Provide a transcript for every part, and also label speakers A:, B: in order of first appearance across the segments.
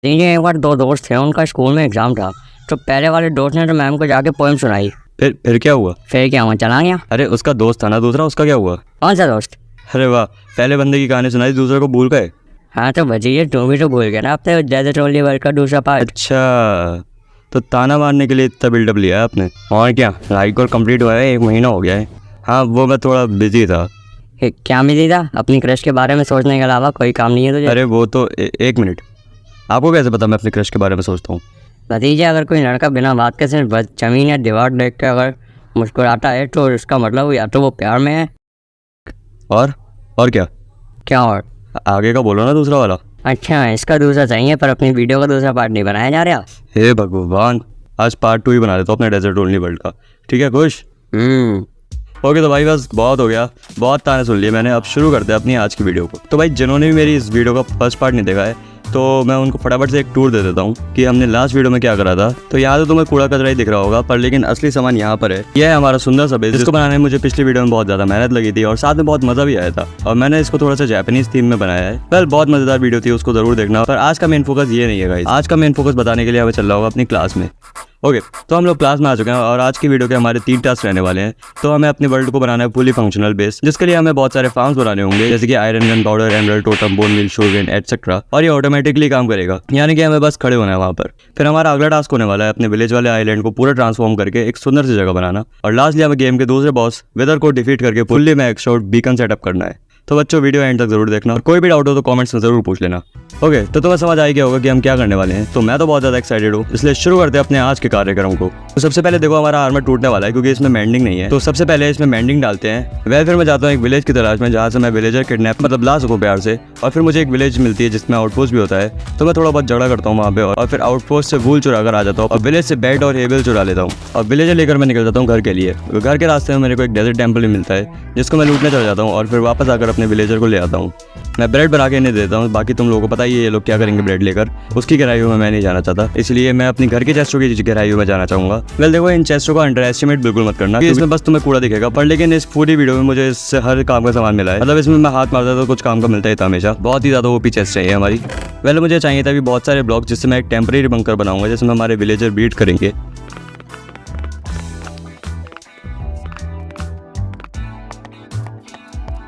A: देखिए, एक बार दो दोस्त थे, उनका स्कूल में एग्जाम था। तो पहले वाले दोस्त ने तो मैम को जाके पोएम सुनाई।
B: फिर क्या हुआ?
A: फिर क्या हुआ, चला गया।
B: अरे उसका दोस्त था ना दूसरा, उसका क्या हुआ?
A: कौन सा दोस्त?
B: अरे वाह, पहले बंदे की कहानी सुनाई, दूसरे को भूल गए।
A: हाँ तो भजिए, तू भी तो भूल गया ना अपने डेजर्ट ओनली वर्ल्ड का दूसरा पार्ट।
B: अच्छा, तो ताना मारने के लिए इतना बिल्डअप लिया है आपने। और क्या, लाइक और कंप्लीट हुआ है, 1 महीना हो गया है। हाँ वो मैं थोड़ा बिजी था।
A: क्या मिली था? अपनी क्रश के बारे में सोचने के अलावा कोई काम नहीं है तुझे?
B: अरे वो तो एक मिनट, आपको कैसे पता मैं अपने क्रश के बारे में सोचता हूँ?
A: भतीजे, अगर कोई लड़का बिना बात के सिर्फ बस जमीन या दीवार देख के अगर मुस्कुराता है तो उसका मतलब या तो वो प्यार में है।
B: और क्या?
A: क्या और?
B: आगे का बोलो ना, दूसरा वाला।
A: अच्छा, इसका दूसरा चाहिए, पर अपनी वीडियो का दूसरा पार्ट नहीं बनाया जा रहा।
B: हे भगवान, आज पार्ट 2 ही बना देता हूँ अपने डेजर्ट ओनली वर्ल्ड का। ठीक है, खुश? ओके तो भाई बस बहुत हो गया, बहुत ताने सुन लिए मैंने। अब शुरू करते हैं अपनी आज की वीडियो को। तो भाई जिन्होंने भी मेरी इस वीडियो का फर्स्ट पार्ट नहीं देखा है तो मैं उनको फटाफट से एक टूर दे देता हूँ कि हमने लास्ट वीडियो में क्या करा था। तो यहाँ तो तुम्हें कूड़ा कचरा ही दिख रहा होगा, पर लेकिन असली सामान यहाँ पर है। यह है हमारा सुंदर सा बेस, जिसको बनाने में मुझे पिछली वीडियो में बहुत ज़्यादा मेहनत लगी थी और साथ में बहुत मज़ा भी आया था। और मैंने इसको थोड़ा सा जापानीज थीम में बनाया है। वेल, बहुत मज़ेदार वीडियो थी, उसको जरूर देखना। पर आज का मेन फोकस ये नहीं है गाइस। आज का मेन फोकस बताने के लिए हमें चल रहा होगा अपनी क्लास में। ओके तो हम लोग क्लास में आ चुके हैं और आज की वीडियो के हमारे 3 टास्क रहने वाले हैं। तो हमें अपने वर्ल्ड को बनाना है फुली फंक्शनल बेस, जिसके लिए हमें बहुत सारे फार्म्स बनाने होंगे, जैसे कि iron gun, powder, emerald, totem, bone meal, sugarcane etcetera. और ये ऑटोमेटिकली काम करेगा, यानी कि हमें बस खड़े होना है वहाँ पर। फिर हमारा अगला टास्क होने वाला है अपने विलेज वाले आइलैंड को पूरा ट्रांसफॉर्म करके एक सुंदर सी जगह बनाना। और लास्टली हमें गेम के दूसरे बॉस वेदर को डिफीट करके fully max out beacon setup करना है। तो बच्चों वीडियो एंड तक जरूर देखना और कोई भी डाउट हो तो कमेंट्स में जरूर पूछ लेना। ओके तो तुम्हें समझ आई गया होगा कि हम क्या करने वाले हैं। तो मैं तो बहुत ज़्यादा एक्साइटेड हूँ, इसलिए शुरू करते हैं अपने आज के कार्यक्रम को। तो सबसे पहले देखो, हमारा आर्मर टूटने वाला है क्योंकि इसमें मेंडिंग नहीं है। तो सबसे पहले इसमें मेंडिंग डालते हैं। वह फिर मैं जाता हूँ एक विलेज की तलाश में, जहाँ से मैं विलेजर किडनैप मतलब ला सकूँ प्यार से। और फिर मुझे एक विलेज मिलती है जिसमें आउटपोस्ट भी होता है। तो मैं थोड़ा बहुत झगड़ा करता हूँ वहाँ पे और फिर आउटपोस्ट से वूल चुरा कर आ जाता हूँ और विलेज से बेड और हेबल चुरा लेता हूँ। और विलेजर लेकर मैं निकल जाता हूँ घर के लिए। घर के रास्ते में मेरे को एक डेजर्ट टेम्पल भी मिलता है, जिसको मैं लूटने चला जाता हूँ और फिर वापस आकर अपने विलेजर को ले आता हूँ। मैं ब्रेड बना के इन्हें देता हूँ। बाकी तुम लोगों को पता ही है ये लोग क्या करेंगे ब्रेड लेकर। उसकी गहराइयों में मैं नहीं जाना चाहता, इसलिए मैं अपनी घर के चेस्टों की गहराइयों में जाना चाहूँगा। वेल देखो, इन चेस्टों को अंडर एस्टिमेट बिल्कुल मत करना, इसमें बस तुम्हें कूड़ा दिखेगा। पर लेकिन इस पूरी वीडियो में मुझे इससे हर काम का सामान मिला है। मतलब इसमें मैं हाथ मारता तो कुछ काम का मिलता ही था हमेशा। बहुत ही ज़्यादा ओपी चेस्ट चाहिए हमारी। वेल मुझे चाहिए था अभी बहुत सारे ब्लॉक, जिससे मैं एक टेम्परेरी बंकर बनाऊंगा, जिसमें हमारे विलेजर बीट करेंगे।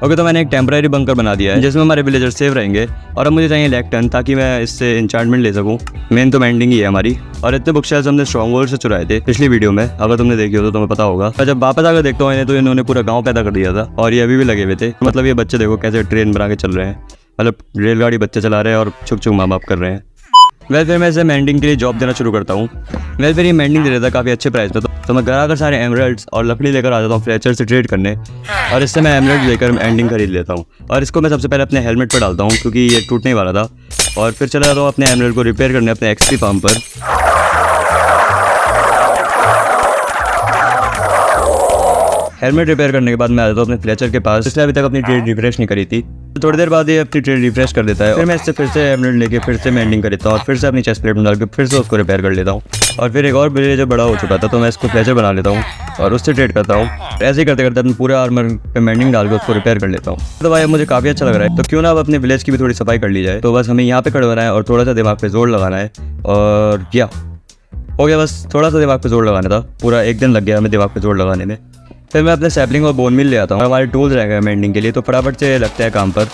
B: ओके तो मैंने एक टेम्परेरी बंकर बना दिया है, जिसमें हमारे विलेजर सेव रहेंगे। और अब मुझे चाहिए लेक्टन, ताकि मैं इससे इंचार्टमेंट ले सकूं। मेन तो मेंडिंग ही है हमारी। और इतने बुक शेल्स हमने स्ट्रॉन्ग होल्ड से चुराए थे पिछली वीडियो में, अगर तुमने देखी हो तो तुम्हें पता होगा। और जब वापस आकर देखता हूँ इन्हें, तो इन्होंने पूरा गाँव पैदा कर दिया था और ये अभी भी लगे हुए थे। मतलब ये बच्चे देखो कैसे ट्रेन बना के चल रहे हैं, मतलब रेलगाड़ी बच्चे चला रहे हैं और छुक छुक माँ बाप कर रहे हैं। वेल फिर मैं इसे मेंडिंग के लिए जॉब देना शुरू करता हूँ। वेल फिर ये मेंडिंग दे देता है काफ़ी अच्छे प्राइस पे। तो मैं घर आकर सारे एमरल्ड्स और लकड़ी लेकर आ जाता हूँ फ्लेचर से ट्रेड करने। और इससे मैं एमरल्ड लेकर एंडिंग खरीद लेता हूँ। और इसको मैं सबसे पहले अपने हेलमेट पर डालता हूँ क्योंकि ये टूटने ही वाला था। और फिर चला जाता हूँ अपने एमरल्ड को रिपेयर करने अपने एक्सपी फार्म पर। हेलमेट रिपेयर करने के बाद मैं आ जाता हूँ अपने फ्लेचर के पास, इसलिए अभी तक अपनी ट्रेड रिफ्रेश नहीं करी थी। थोड़ी देर बाद ये अपनी ट्रेड रिफ्रेश कर देता है। फिर मैं इससे फिर से एमरल्ड लेके फिर से मेंडिंग कर देता हूँ और फिर से अपनी चेस्ट प्लेट में डाल के फिर से उसको रिपेयर कर लेता हूँ। और फिर एक और विलेजर बड़ा हो चुका था, तो मैं इसको फ्लेचर बना लेता हूँ और उससे ट्रेड करता हूँ। ऐसे ही करते करते अपने पूरे आर्मर पे मेंडिंग डाल के उसको रिपेयर कर लेता हूँ। तो भाई मुझे काफ़ी अच्छा लग रहा है, तो क्यों ना अब अपने विलेज की भी थोड़ी सफाई कर ली जाए। तो बस हमें यहाँ पे खड़े होना है और थोड़ा सा दिमाग पे जोर लगाना है। और क्या हो गया, बस थोड़ा सा दिमाग पे जोर लगाना था। पूरा 1 दिन लग गया हमें दिमाग पे जोर लगाने में। फिर मैं अपने सैपलिंग और बोन मिल ले आता हूँ। हमारे टूल्स रह गए मेंडिंग के लिए, तो फटाफट से लगता है काम पर।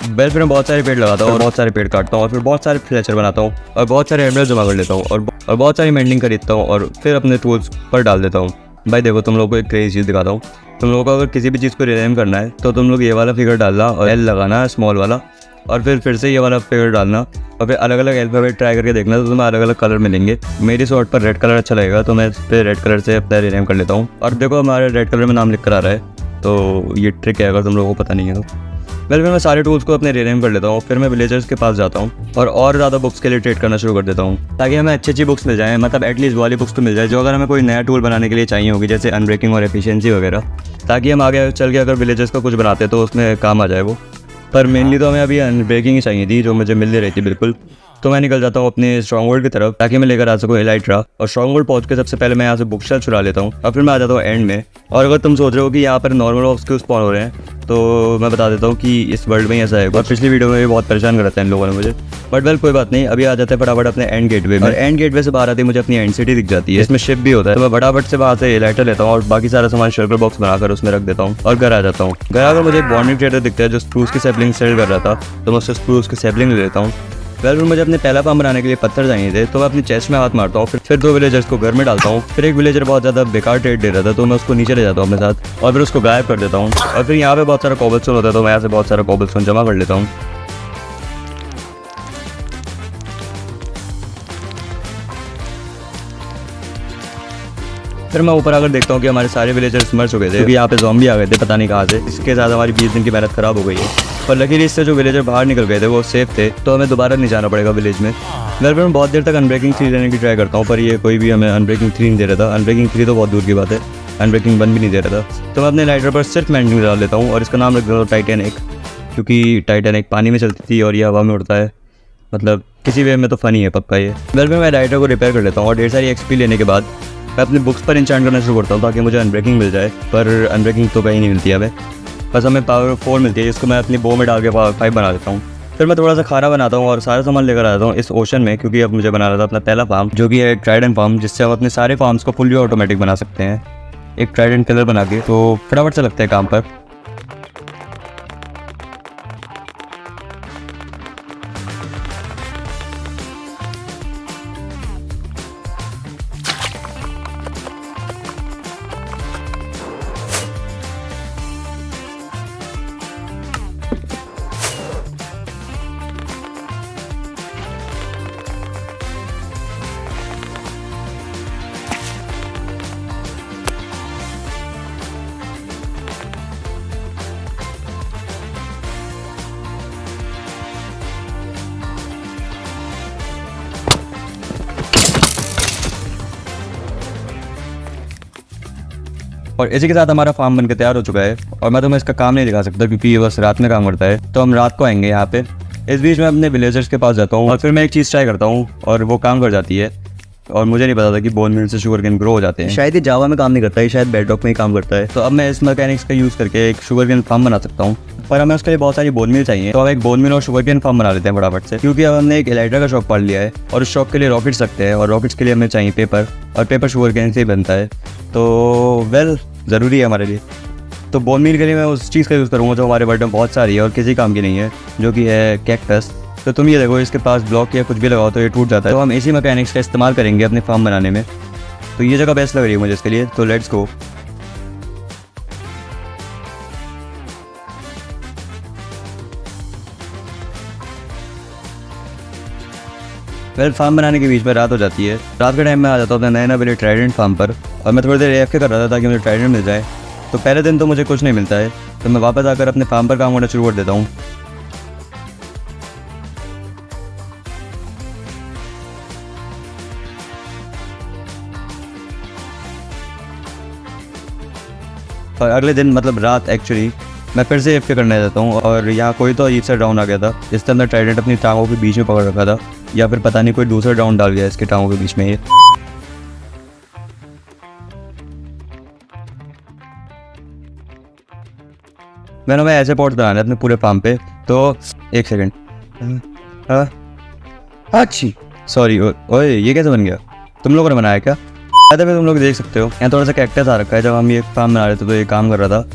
B: बेल फिर मैं बहुत सारे पेड़ लगाता हूँ और बहुत सारे पेड़ काटता हूँ और फिर बहुत सारे फ्लेचर बनाता हूँ और बहुत सारे एमरल्ड जमा कर लेता हूँ और बहुत सारी मेंडिंग खरीदता हूँ और फिर अपने टूल्स पर डाल देता हूँ। भाई देखो, तुम लोगों को एक क्रेजी चीज़ दिखाता हूँ। तुम लोगों को अगर किसी भी चीज़ को रिनेम करना है तो तुम लोग ये वाला फिगर डालना और एल लगाना स्मॉल वाला, और फिर से ये वाला फिगर डालना और फिर अलग अलग अल्फ़ाबेट ट्राई करके देखना, तो तुम्हें अलग अलग कलर मिलेंगे। मेरी शॉर्ट पर रेड कलर अच्छा लगेगा, तो मैं इस पर रेड कलर से अपना रिनेम कर लेता हूँ। और देखो हमारे रेड कलर में नाम लिख कर आ रहा है, तो ये ट्रिक है अगर तुम लोगों को पता नहीं है तो। फिर मैं सारे टूल्स को अपने रिनेम कर लेता हूँ। फिर मैं विलेजर्स के पास जाता हूँ और ज़्यादा बुक्स के लिए ट्रेड करना शुरू कर देता हूँ, ताकि हमें अच्छी बुक्स मिल जाएँ। मतलब एटलीस्ट वाली बुक्स तो मिल जाए जो अगर हमें कोई नया टूल बनाने के लिए चाहिए होगी, जैसे अनब्रेकिंग और एफिशिएंसी वगैरह, ताकि हम आगे चल के अगर विलेजर्स का कुछ बनाते तो उसमें काम आ जाए वो। पर मेनली तो हमें अभी अनब्रेकिंग ही चाहिए थी, जो मुझे मिल नहीं रही थी बिल्कुल। तो मैं निकल जाता हूँ अपने स्ट्रॉन्ग होल्ड की तरफ ताकि मैं लेकर आ सकूँ एलाइट्रा। और स्ट्रॉन्ग होल्ड पहुँच के सबसे पहले मैं यहाँ से बुक शेल्फ चुरा लेता हूँ और फिर मैं आ जाता हूँ एंड में। और अगर तुम सोच रहे हो कि यहाँ पर नॉर्मल ऑब्स क्यों स्पॉन हो रहे हैं, तो मैं बता देता हूँ कि इस वर्ल्ड में ऐसा है। और पिछली वीडियो में भी बहुत परेशान कर रहे हैं इन लोगों ने मुझे, बट वेल कोई बात नहीं। अभी आ जाते हैं फटाफट अपने एंड गेटवे में। और एंड गेटवे से बाहर आती मुझे अपनी एंड सिटी दिख जाती है, इसमें शिप भी होता है। तो मैं फटाफट से वहाँ से एलाइटर लेता हूँ और बाकी सारा सामान शर्कल बॉक्स बनाकर उसमें रख देता हूँ और घर आ जाता हूँ। घर आकर मुझे एक बॉन्डिंग ट्रेडर दिखता है जो स्प्रूस की सैपलिंग सेल कर रहा था, तो मैं उससे स्प्रूस की सैपलिंग ले लेता हूँ। वेल मुझे अपने पहला फार्म बनाने के लिए पत्थर चाहिए थे, तो मैं अपनी चेस्ट में हाथ मारता हूँ। फिर 2 विलेजर्स को घर में डालता हूँ। फिर एक विलेजर बहुत ज़्यादा बेकार ट्रेड दे रहा था, तो मैं उसको नीचे ले जाता हूँ अपने साथ और फिर उसको गायब कर देता हूँ। और फिर यहाँ पे बहुत सारा कॉबलस्टोन होता है, तो मैं यहाँ से बहुत सारा कॉबलस्टोन जमा कर लेता हूँ। फिर मैं ऊपर आकर देखता हूँ कि हमारे सारे विलेजर्स मर चुके थे क्योंकि यहाँ पे ज़ॉम्बी आ गए थे पता नहीं कहाँ से। इसके साथ हमारी 20 दिन की मेहनत खराब हो गई है। पर लकीली इससे जो विलेजर बाहर निकल गए थे वो सेफ थे, तो हमें दोबारा नहीं जाना पड़ेगा विलेज में। घर पर मैं बहुत देर तक अनब्रेकिंग 3 लेने की ट्राई करता हूँ, पर ये कोई भी हमें अनब्रेकिंग 3 नहीं दे रहा था। अनब्रेकिंग 3 तो बहुत दूर की बात है, अनब्रेकिंग 1 भी नहीं दे रहा था। तो मैं अपने लाइटर पर सिर्फ मैंडिंग डाल लेता हूँ और इसका नाम रख देता हूँ टाइटैनिक, क्योंकि टाइटैनिक पानी में चलती थी और ये हवा में उड़ता है। मतलब किसी वे में तो फनी है पक्का ये। घर में मैं लाइटर को रिपेयर कर लेता हूँ और ढेर सारी एक्सपी लेने के बाद मैं अपने बुक्स पर इंचांट करना शुरू करता हूँ ताकि मुझे अनब्रेकिंग मिल जाए। पर अनब्रेकिंग तो कहीं नहीं मिलती है हमें, बस हमें पावर 4 मिलती है, जिसको मैं अपनी बो में डाल के पावर 5 बना देता हूँ। फिर मैं थोड़ा सा खाना बनाता हूँ और सारा सामान लेकर आता हूँ इस ओशन में, क्योंकि अब मुझे बनाना था अपना पहला फार्म, जो कि है एक ट्राइडेंट फार्म, जिससे हम अपने सारे फार्म्स को फुली ऑटोमेटिक बना सकते हैं एक ट्राइडेंट कलर बना के। तो फटाफट से लगते हैं काम पर। और इसी के साथ हमारा फार्म बनकर तैयार हो चुका है और मैं तुम्हें इसका काम नहीं दिखा सकता क्योंकि ये बस रात में काम करता है, तो हम रात को आएंगे यहाँ पे। इस बीच में अपने विलेजर्स के पास जाता हूँ और फिर मैं एक चीज़ ट्राई करता हूँ और वो काम कर जाती है। और मुझे नहीं पता था कि बोन मिल से शुगर केन ग्रो हो जाते हैं। शायद ये जावा में काम नहीं करता है, शायद बेडरॉक में ही काम करता है। तो अब मैं इस मैकेनिक्स का यूज़ करके एक शुगर केन फार्म बना सकता हूँ, पर हमें उसके लिए बहुत सारी बोन मिल चाहिए। तो अब एक बोन मिल और शुगर केन फार्म बना लेते हैं फटाफट से, क्योंकि अब हमने एक एलाइट्रा का शॉप पाल लिया है और उस शॉप के लिए रॉकेट्स रखते हैं और रॉकेट्स के लिए हमें चाहिए पेपर, और पेपर शुगर केन से ही बनता है। तो वेल ज़रूरी है हमारे लिए। तो बोन मील के लिए मैं उस चीज़ का यूज़ करूँगा जो हमारे वर्ल्ड में बहुत सारी है और किसी काम की नहीं है, जो कि है कैक्टस। तो तुम ये देखो, इसके पास ब्लॉक या कुछ भी लगाओ तो ये टूट जाता है। तो हम इसी मैकेनिक्स का इस्तेमाल करेंगे अपने फार्म बनाने में। तो ये जगह बेस्ट लग रही है मुझे इसके लिए, तो लेट्स गो। वेल फार्म बनाने के बीच में रात हो जाती है। रात के टाइम में आ जाता हूँ अपने नए नए ट्राइडेंट फार्म पर और मैं थोड़ी देर AFK कर रहा था ताकि मुझे ट्राइडेंट मिल जाए। तो पहले दिन तो मुझे कुछ नहीं मिलता है, तो मैं वापस आकर अपने फार्म पर काम करना शुरू कर देता हूँ। और अगले दिन मतलब रात एक्चुअली मैं फिर से AFK करने जाता हूँ और यहाँ कोई तो अजीब सा डाउन आ गया था, जिसके अंदर ट्राइडेंट अपनी टांगों के बीच में पकड़ रखा था, या फिर पता नहीं कोई दूसरा डाउन डाल गया इसके टांगों के बीच में। ये मैंने ऐसे पॉट्स बनाने अपने पूरे फार्म पे। तो एक सेकेंड, अच्छी सॉरी, ओए ये कैसे बन गया? तुम लोगों ने बनाया क्या? तुम लोग देख सकते हो यहाँ थोड़ा सा कैक्टस आ रखा है। जब हम ये फार्म बना रहे थे तो ये काम कर रहा था।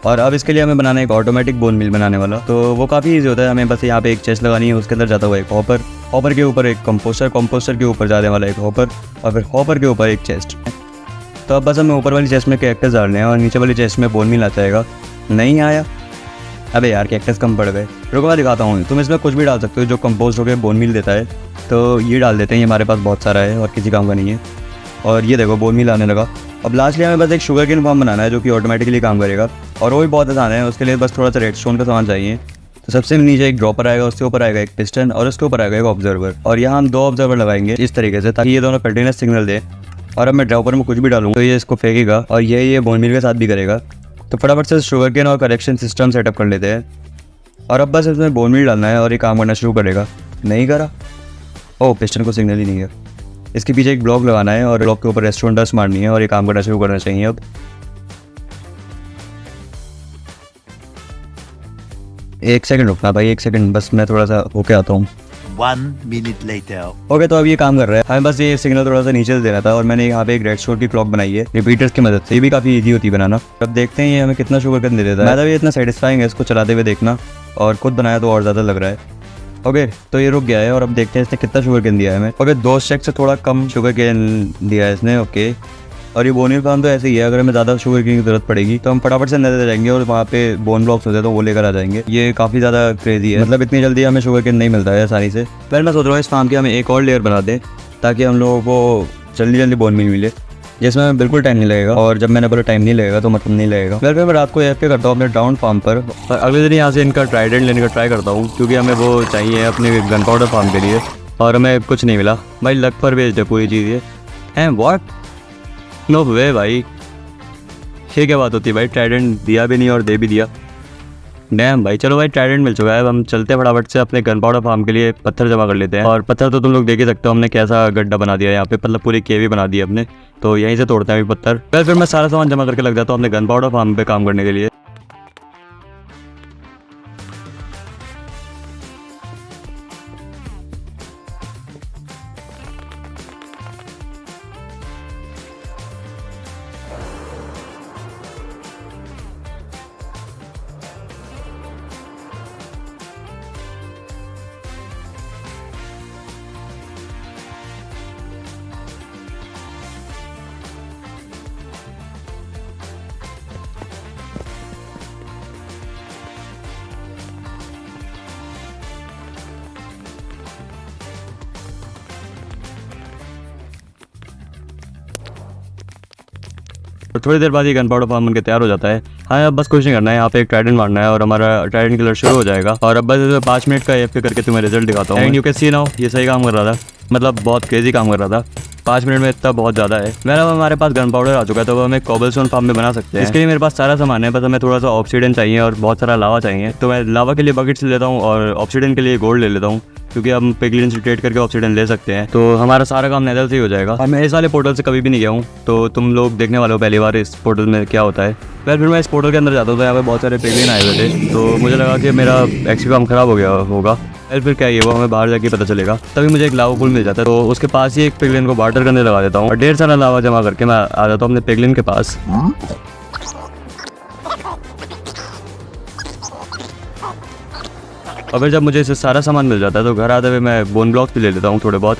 B: और अब इसके लिए हमें बनाना है एक ऑटोमेटिक बोन मिल बनाने वाला। तो वो काफ़ी ईजी होता है, हमें बस यहाँ पे एक चेस्ट लगानी है, उसके अंदर जाता हुआ एक हॉपर, हॉपर के ऊपर एक कंपोस्टर के ऊपर जाने वाला एक हॉपर, और फिर हॉपर के ऊपर एक चेस्ट। तो अब बस हमें ऊपर वाली चेस्ट में कैक्टस डालने हैं और नीचे वाली चेस्ट में बोन मिल आ जाएगा। नहीं आया? अबे यार कैक्टस कम पड़ गए। रुको मैं दिखाता हूँ। तुम इसमें कुछ भी डाल सकते हो जो कंपोस्ट होकर बोन मिल देता है। तो ये डाल देते हैं, ये हमारे पास बहुत सारा है और किसी काम का नहीं है। और ये देखो बोन मिल आने लगा। अब लास्टली हमें बस एक शुगर केन फार्म बनाना है जो कि ऑटोमेटिकली काम करेगा, और वो भी बहुत आसान है। उसके लिए बस थोड़ा सा रेडस्टोन का सामान चाहिए। तो सबसे नीचे एक ड्रॉपर आएगा, उसके ऊपर आएगा एक पिस्टन और उसके ऊपर आएगा एक ऑब्जर्वर, और यहाँ हम 2 ऑब्जर्वर लगाएंगे इस तरीके से ताकि ये दोनों कंटिन्यूस सिग्नल दे। और अब मैं ड्रॉपर में कुछ भी डालूंगा तो ये इसको फेंकेगा और ये बोन मिल के साथ भी करेगा। तो फटाफट से शुगर केन और करेक्शन सिस्टम सेटअप कर लेते हैं और अब बस इसमें बोन मिल डालना है और ये काम करना शुरू करेगा। नहीं करा? ओह, पिस्टन को सिग्नल ही नहीं है। इसके पीछे एक ब्लॉक लगाना है और ब्लॉक के ऊपर रेस्टोरेंट डस्ट मारनी है और ये काम करना शुरू करना चाहिए। अब एक सेकंड रुकना भाई, एक सेकंड बस, मैं थोड़ा सा होके आता हूँ।
C: 1 minute later.
B: ओके, तो अब ये काम कर रहा है। हमें बस ये सिग्नल थोड़ा सा नीचे से देना था और मैंने यहाँ पे एक रेडस्टोन की क्लॉक बनाई है रिपीटर्स की मदद से। ये भी काफ़ी ईजी होती है बनाना। अब देखते हैं ये हमें कितना शुगर कैन दे देता है। मैं तो ये इतना सेटिस्फाइंग है इसको चलाते हुए देखना, और खुद बनाया तो और ज़्यादा लग रहा है। ओके, तो ये रुक गया है और अब देखते हैं इसने कितना शुगर कैन दिया है हमें। ओके, 2 स्टेक से थोड़ा कम शुगर कैन दिया है इसने। ओके, और ये बोनियल फार्म तो ऐसे ही है, अगर हमें ज़्यादा शुगर की ज़रूरत पड़ेगी तो हम फटाफट से अंदर जाएंगे और वहाँ पे बोन ब्लॉक्स होते हैं तो वो लेकर आ जाएंगे। ये काफ़ी ज़्यादा क्रेजी है, मतलब इतनी जल्दी हमें शुगर केन नहीं मिलता है आसानी से। पहले मैं सोच रहा हूँ इस फार्म की हमें एक और लेयर बना दें ताकि हम लोगों को जल्दी जल्दी बोन मिल मिले, जिसमें हमें बिल्कुल टाइम नहीं लगेगा। और जब मैंने बोला टाइम नहीं लगेगा तो मतलब नहीं लगेगा। फिर मैं रात को एफ पे करता हूँ अपने डाउन फार्म पर, और अगले दिन यहाँ से इनका ट्राइडेंट लेने का ट्राई करता हूँ, क्योंकि हमें वो चाहिए अपने गन पाउडर फार्म के लिए, और हमें कुछ नहीं मिला भाई। लक पर बेच दे पूरी चीज़ ये हैं। व्हाट, नो वे भाई, ये क्या बात होती है भाई? ट्राइडेंट दिया भी नहीं और दे भी दिया। डैम भाई, चलो भाई ट्राइडेंट मिल चुका है। अब हम चलते हैं फटाफट से अपने गन पाउडर फार्म के लिए पत्थर जमा कर लेते हैं। और पत्थर तो तुम लोग देख ही सकते हो हमने कैसा गड्ढा बना दिया है यहाँ पे, मतलब पूरी केव ही बना दी है अपने। तो यहीं से तोड़ते हैं अभी पत्थर। फिर मैं सारा सामान जमा करके लग जाता हूँ अपने गन पाउडर फार्म पे काम करने के लिए। और थोड़ी देर बाद ये गन पाउडर फार्म बनकर तैयार हो जाता है। हाँ, अब बस कुछ नहीं करना है, यहाँ पे एक ट्राइडेंट मारना है और हमारा ट्राइडेंट किलर शुरू हो जाएगा। और अब बस 5 मिनट का एफ करके तुम्हें रिजल्ट दिखाता हूँ। And you can see now, ये सही काम कर रहा था, मतलब बहुत क्रेजी काम कर रहा था। 5 मिनट में इतना बहुत ज़्यादा है। मैंने हमारे पास गन पाउडर आ चुका है, तो अब हमें कॉबलस्टोन फार्म में बना सकते हैं। इसके लिए मेरे पास सारा सामान है, बस हमें थोड़ा सा ऑक्सीडेंट चाहिए और बहुत सारा लावा चाहिए। तो मैं लावा के लिए बकेट्स लेता हूँ और ऑक्सीडेंट के लिए गोल्ड ले लेता हूँ, क्योंकि हम पिगलिन से ट्रेड करके ऑक्सीडेंट ले सकते हैं। तो हमारा सारा काम नेदर से ही हो जाएगा। और मैं इस वाले पोर्टल से कभी भी नहीं गया हूँ, तो तुम लोग देखने वाले हो पहली बार इस पोर्टल में क्या होता है। फिर मैं इस पोर्टल के अंदर जाता हूँ तो यहाँ पे बहुत सारे पिगलिन आए हुए थे, तो मुझे लगा कि मेरा एक्चुअली काम खराब हो गया होगा। फिर क्या है वो हमें बाहर जाके पता चलेगा। तभी मुझे एक लावा पुल मिल जाता है, तो उसके पास ही एक पिगलिन को वाटर करने लगा देता हूँ और ढेर सारा लावा जमा करके मैं आ जाता हूँ अपने पिगलिन के पास। और फिर जब मुझे इससे सारा सामान मिल जाता है तो घर आते हुए मैं बोन ब्लॉक्स भी ले लेता हूँ थोड़े बहुत।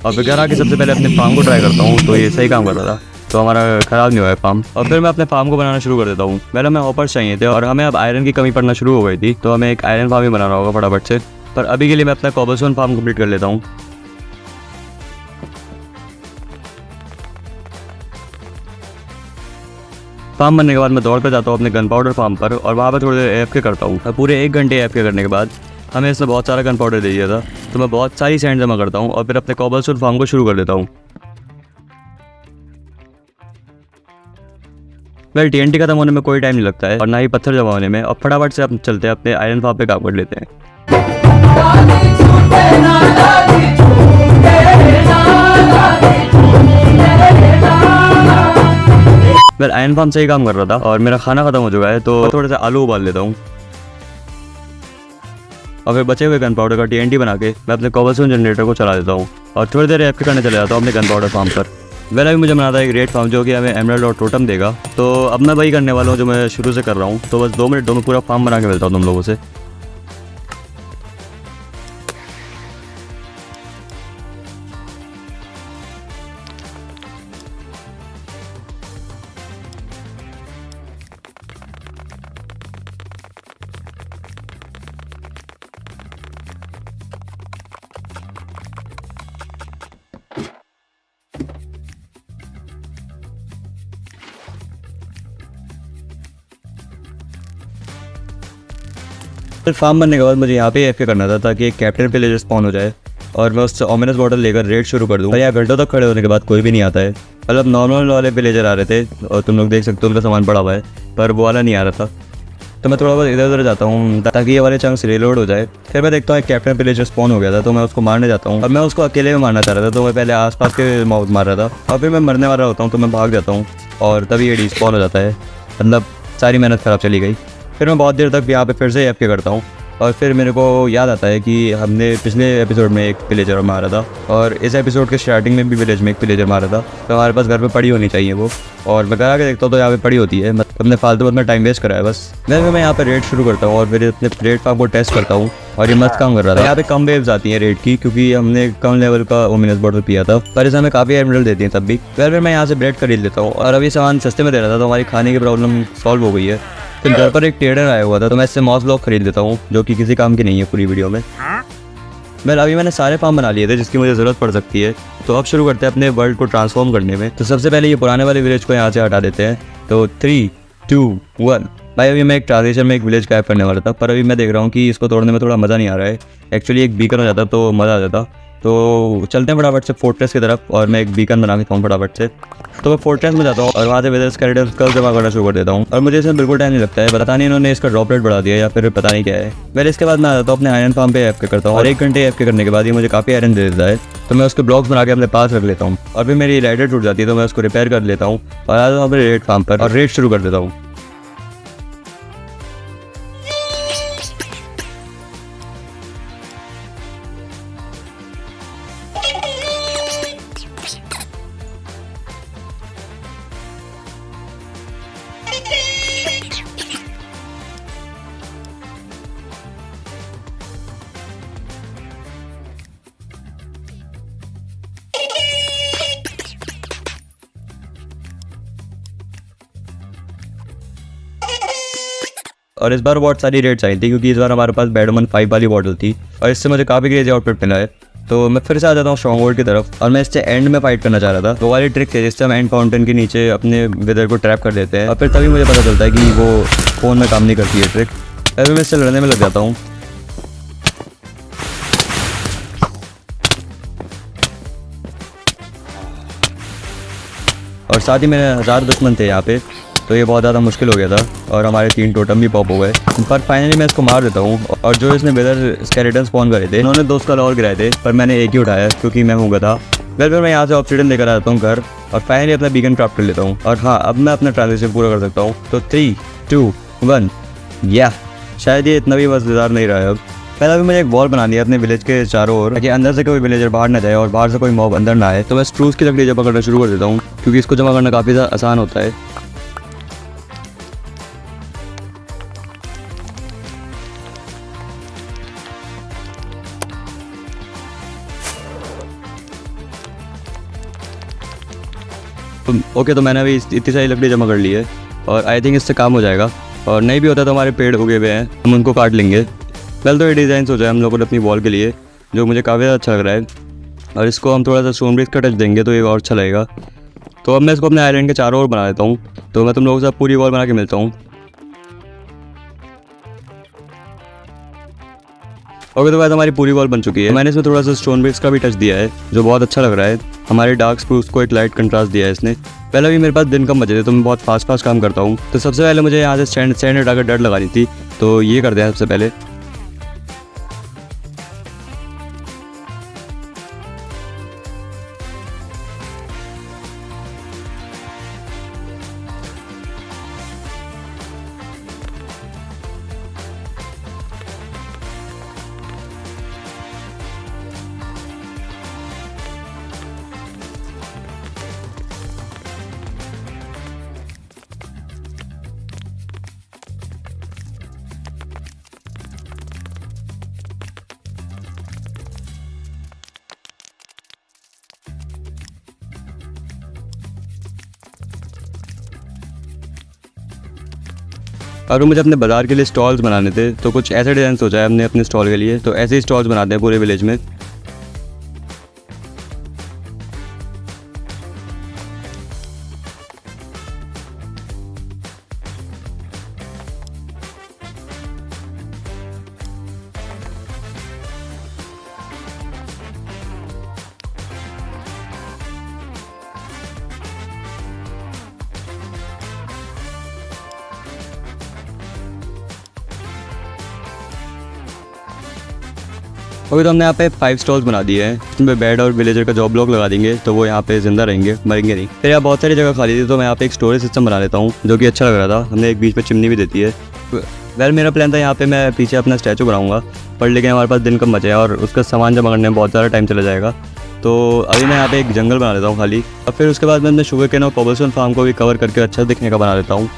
B: और फिर घर आके सबसे पहले अपने फार्म को ट्राई करता हूँ, तो ये सही काम कर रहा था, तो हमारा ख़राब नहीं हुआ है फार्म। और फिर मैं अपने फार्म को बनाना शुरू कर देता हूँ। पहले हमें ऑपर्स चाहिए थे और हमें अब आयरन की कमी पड़ना शुरू हो गई थी, तो हमें एक आयरन फार्म ही बनाना होगा फटाफट से। पर अभी के लिए मैं अपना कॉबलस्टोन फार्म कंप्लीट कर लेता हूँ। फार्म बनने के बाद मैं दौड़ कर जाता हूँ अपने गन पाउडर फार्म पर और वहाँ पर थोड़ी देर एफ के करता हूँ। पूरे 1 घंटे एफ के करने के बाद हमें इसमें बहुत सारा गन पाउडर दे दिया था, तो मैं बहुत सारी सैंड जमा करता हूँ और फिर अपने कॉबलस्टोन फार्म को शुरू कर देता हूँ। वेल, TNT खत्म होने में कोई टाइम नहीं लगता है और ना ही पत्थर जमा होने में। और फटाफट से हम चलते हैं अपने आयरन फार्म पे काम कर लेते हैं। वेल, आयरन फार्म सही काम कर रहा था और मेरा खाना खत्म हो चुका है, तो थोड़े से आलू उबाल लेता हूँ और फिर बचे हुए गन पाउडर का TNT बना के मैं अपने कॉबलस्टोन जनरेटर को चला देता हूँ और थोड़ी देर एफ करने चले जाता हूँ अपने गन पाउडर फार्म पर। वेल, अभी मुझे बनाता है एक रेड फार्म जो कि हमें एमराल्ड और टोटम देगा, तो अब मैं वही करने वाला हूँ जो मैं शुरू से कर रहा हूँ। तो बस 2 मिनट में पूरा फार्म बना के मिलता हूँ तुम लोगों से। फिर फार्म बनने के बाद मुझे यहाँ पे एफ करना था ताकि एक कैप्टन विलेजर स्पॉन हो जाए और मैं उससे ऑमिनस बॉटल लेकर रेड शुरू कर दूँ। यहाँ घंटों तक खड़े होने के बाद कोई भी नहीं आता है। मतलब नॉर्मल वाले विलेजर आ रहे थे और तुम लोग देख सकते हो उनका सामान पड़ा हुआ है, पर वो वाला नहीं आ रहा था। तो मैं थोड़ा बहुत इधर उधर जाता हूँ ताकि ये वाले चंक्स रिलोड हो जाए। फिर मैं देखता हूँ एक कैप्टन विलेजर स्पॉन हो गया था, तो मैं उसको मारने जाता हूँ। अब मैं उसको अकेले में मारना चाह रहा था, तो मैं पहले आसपास के माउथ मार रहा था और फिर मैं मरने वाला होता हूँ, तो मैं भाग जाता हूँ और तभी ये डिस्पॉन हो जाता है। मतलब सारी मेहनत ख़राब चली गई। फिर मैं बहुत देर तक यहाँ पे फिर से एफ के करता हूँ और फिर मेरे को याद आता है कि हमने पिछले एपिसोड में एक विलेजर मारा था और इस एपिसोड के स्टार्टिंग में भी विलेज में एक विलेजर मारा था। तो हमारे पास घर पे पड़ी होनी चाहिए वो, और मैं करा के देखता हूँ तो यहाँ पे पड़ी होती है। मतलब हमने फालतू में टाइम वेस्ट करा है बस। मैं यहाँ पे रेड शुरू करता हूँ और फिर अपने रेड फार्म को टेस्ट करता हूँ और ये मस्त काम कर रहा था। यहाँ पे कम वेव्स आती हैं रेड की, क्योंकि हमने कम लेवल का ओमिनस बॉटल पिया था, पर इसे हमें काफ़ी एमरल्ड देती हैं तब भी। फिर मैं यहाँ से ब्रेड खरीद लेता हूँ और अभी सामान सस्ते में दे रहा था, तो हमारी खाने की प्रॉब्लम सॉल्व हो गई है। फिर घर पर एक ट्रेडर आया हुआ था, तो मैं इससे मॉस ब्लॉक खरीद लेता हूँ, जो कि किसी काम की नहीं है पूरी वीडियो में। अभी मैंने सारे फार्म बना लिए थे जिसकी मुझे ज़रूरत पड़ सकती है। तो अब शुरू करते हैं अपने वर्ल्ड को ट्रांसफॉर्म करने में। तो सबसे पहले ये पुराने वाले विलेज को यहाँ से हटा देते हैं। तो 3, 2, 1। भाई अभी मैं एक ट्रांजिशन में एक विलेज गायब करने वाला था, पर अभी मैं देख रहा हूँ कि इसको तोड़ने में थोड़ा मज़ा नहीं आ रहा है। एक्चुअली एक बीकन हो जाता तो मज़ा आ जाता। तो चलते हैं फटाफट से फोर्ट्रेस की तरफ और मैं एक बीकन बना लेता हूँ फटाफट से। तो मैं फोर्ट्रेस में जाता हूँ और वहाँ से वेदर स्केलेटन स्कल जमा करना शुरू कर देता हूँ और मुझे इसमें बिल्कुल टाइम नहीं लगता है। पता नहीं इन्होंने इसका ड्रॉप रेट बढ़ा दिया या फिर पता नहीं क्या है। फिर इसके बाद मैं आ जाता हूँ अपने आयरन फार्म पे एफ के करता हूँ और 1 घंटे एफ के करने के बाद ये मुझे काफ़ी आयरन दे देता है। तो मैं उसके ब्लॉक्स बना के अपने पास रख लेता हूँ और फिर मेरी लाइटर टूट जाती है, तो मैं उसको रिपेयर कर लेता हूँ और आ जाता हूँ अपने रेड फार्म पर और रेड शुरू कर देता हूँ। और इस बार बहुत सारी रेड्स आई थी, क्योंकि इस बार हमारे पास बैडमन 5 वाली बॉटल थी और इससे मुझे काफ़ी क्रेजी आउटफिट मिला है। तो मैं फिर से आ जाता हूँ स्ट्रॉन्ग होल्ड की तरफ और मैं इससे एंड में फाइट करना चाह रहा था। वो वाली ट्रिक है जिससे हम एंड फाउंटेन के नीचे अपने वेदर को ट्रैप कर देते हैं और फिर तभी मुझे पता चलता है कि वो फ़ोन में काम नहीं करती है ट्रिक। अभी मैं इससे लड़ने में लग जाता हूँ। और साथ ही मेरे 1000 दुश्मन थे यहाँ पे, तो ये बहुत ज़्यादा मुश्किल हो गया था और हमारे 3 टोटम भी पॉप हो गए। पर फाइनली मैं इसको मार देता हूँ। और जो इसने वेदर स्केलेटन स्पॉन करे थे, इन्होंने 2 स्कल और गिराए थे, पर मैंने एक ही उठाया क्योंकि मैं हूँ गधा। फिर मैं यहाँ से ऑब्सीडियन लेकर आता हूँ घर और फाइनली अपना बीकन क्राफ्ट कर लेता हूँ। और हाँ, अब मैं अपना ट्रांजिशन पूरा कर सकता हूँ। तो 3, 2, 1 या शायद ये इतना भी मज़ेदार नहीं रहा है। अब पहले भी मुझे एक वॉल बना दिया अपने विलेज के चारों ओर, ताकि अंदर से कोई विलेजर बाहर ना जाए और बाहर से कोई मॉब अंदर ना आए। तो मैं स्ट्रूस की लकड़ी जमा करना शुरू कर देता हूँ, क्योंकि इसको जमा करना काफ़ी ज़्यादा आसान होता है। ओके, तो मैंने अभी इतनी सारी लकड़ी जमा कर ली है और आई थिंक इससे काम हो जाएगा। और नहीं भी होता तो हमारे पेड़ उगे हुए हैं, हम उनको काट लेंगे। पहले तो ये डिज़ाइन हो जाए हम लोगों ने अपनी वॉल के लिए, जो मुझे काफ़ी ज़्यादा अच्छा लग रहा है। और इसको हम थोड़ा सा स्टोन ब्रिक्स का टच देंगे तो ये और अच्छा लगेगा। तो अब मैं इसको अपने आइलैंड के चारों ओर बना देता हूँ। तो मैं तुम लोगों के साथ पूरी वॉल बना के मिलता हूँ। ओके, तो बाद हमारी पूरी वॉल बन चुकी है। मैंने इसमें थोड़ा सा स्टोन ब्रिक्स का भी टच दिया है, जो बहुत अच्छा लग रहा है। हमारे डार्क स्प्रूस को एक लाइट कंट्रास्ट दिया है इसने। पहले भी मेरे पास दिन कम बचे थे, तो मैं बहुत फास्ट काम करता हूँ। तो सबसे पहले मुझे यहाँ से स्टैंड हटाकर डर लगानी थी, तो ये कर दिया सबसे पहले। और मुझे अपने बाज़ार के लिए स्टॉल्स बनाने थे, तो कुछ ऐसे डिज़ाइन सोचा है हमने अपने स्टॉल के लिए। तो ऐसे ही स्टॉल्स बनाते हैं पूरे विलेज में। ओके, तो हमने यहाँ पे 5 स्टॉल्स बना दिए हैं। इसमें बेड और विलेजर का जॉब ब्लॉक लगा देंगे तो वो यहाँ पे जिंदा रहेंगे, मरेंगे नहीं। फिर यहाँ बहुत सारी जगह खाली थी तो मैं यहाँ पे एक स्टोरेज सिस्टम बना लेता हूँ जो कि अच्छा लग रहा था। हमने एक बीच में चिमनी भी देती है। वेल मेरा प्लान था यहाँ पे मैं पीछे अपना स्टैचू बनाऊंगा, पर लेकिन हमारे पास दिन कम बचे हैं और उसका सामान जमा करने में बहुत ज़्यादा टाइम चला जाएगा। तो अभी मैं यहाँ पे एक जंगल बना लेता हूँ खाली, और फिर उसके बाद मैं अपने शुगर केन और कोबलस्टोन फार्म को भी कवर करके अच्छा दिखने का बना लेता हूँ।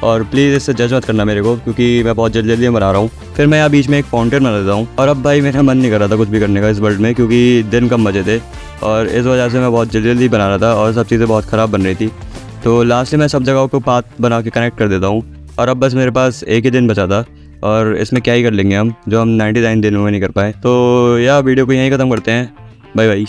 B: और प्लीज़ इससे जज मत करना मेरे को, क्योंकि मैं बहुत जल्दी जल्दी बना रहा हूँ। फिर मैं यहाँ बीच में एक फाउंटेन बना देता हूँ। और अब भाई मेरा मन नहीं कर रहा था कुछ भी करने का इस वर्ल्ड में, क्योंकि दिन कम बचे थे और इस वजह से मैं बहुत जल्दी जल्दी बना रहा था और सब चीज़ें बहुत ख़राब बन रही थी। तो लास्ट में मैं सब जगहों को पाथ बना के कनेक्ट कर देता हूँ। और अब बस मेरे पास एक ही दिन बचा था और इसमें क्या ही कर लेंगे हम जो हम 99 दिनों में नहीं कर पाए। तो यह वीडियो को यहीं ख़त्म करते हैं। Bye bye.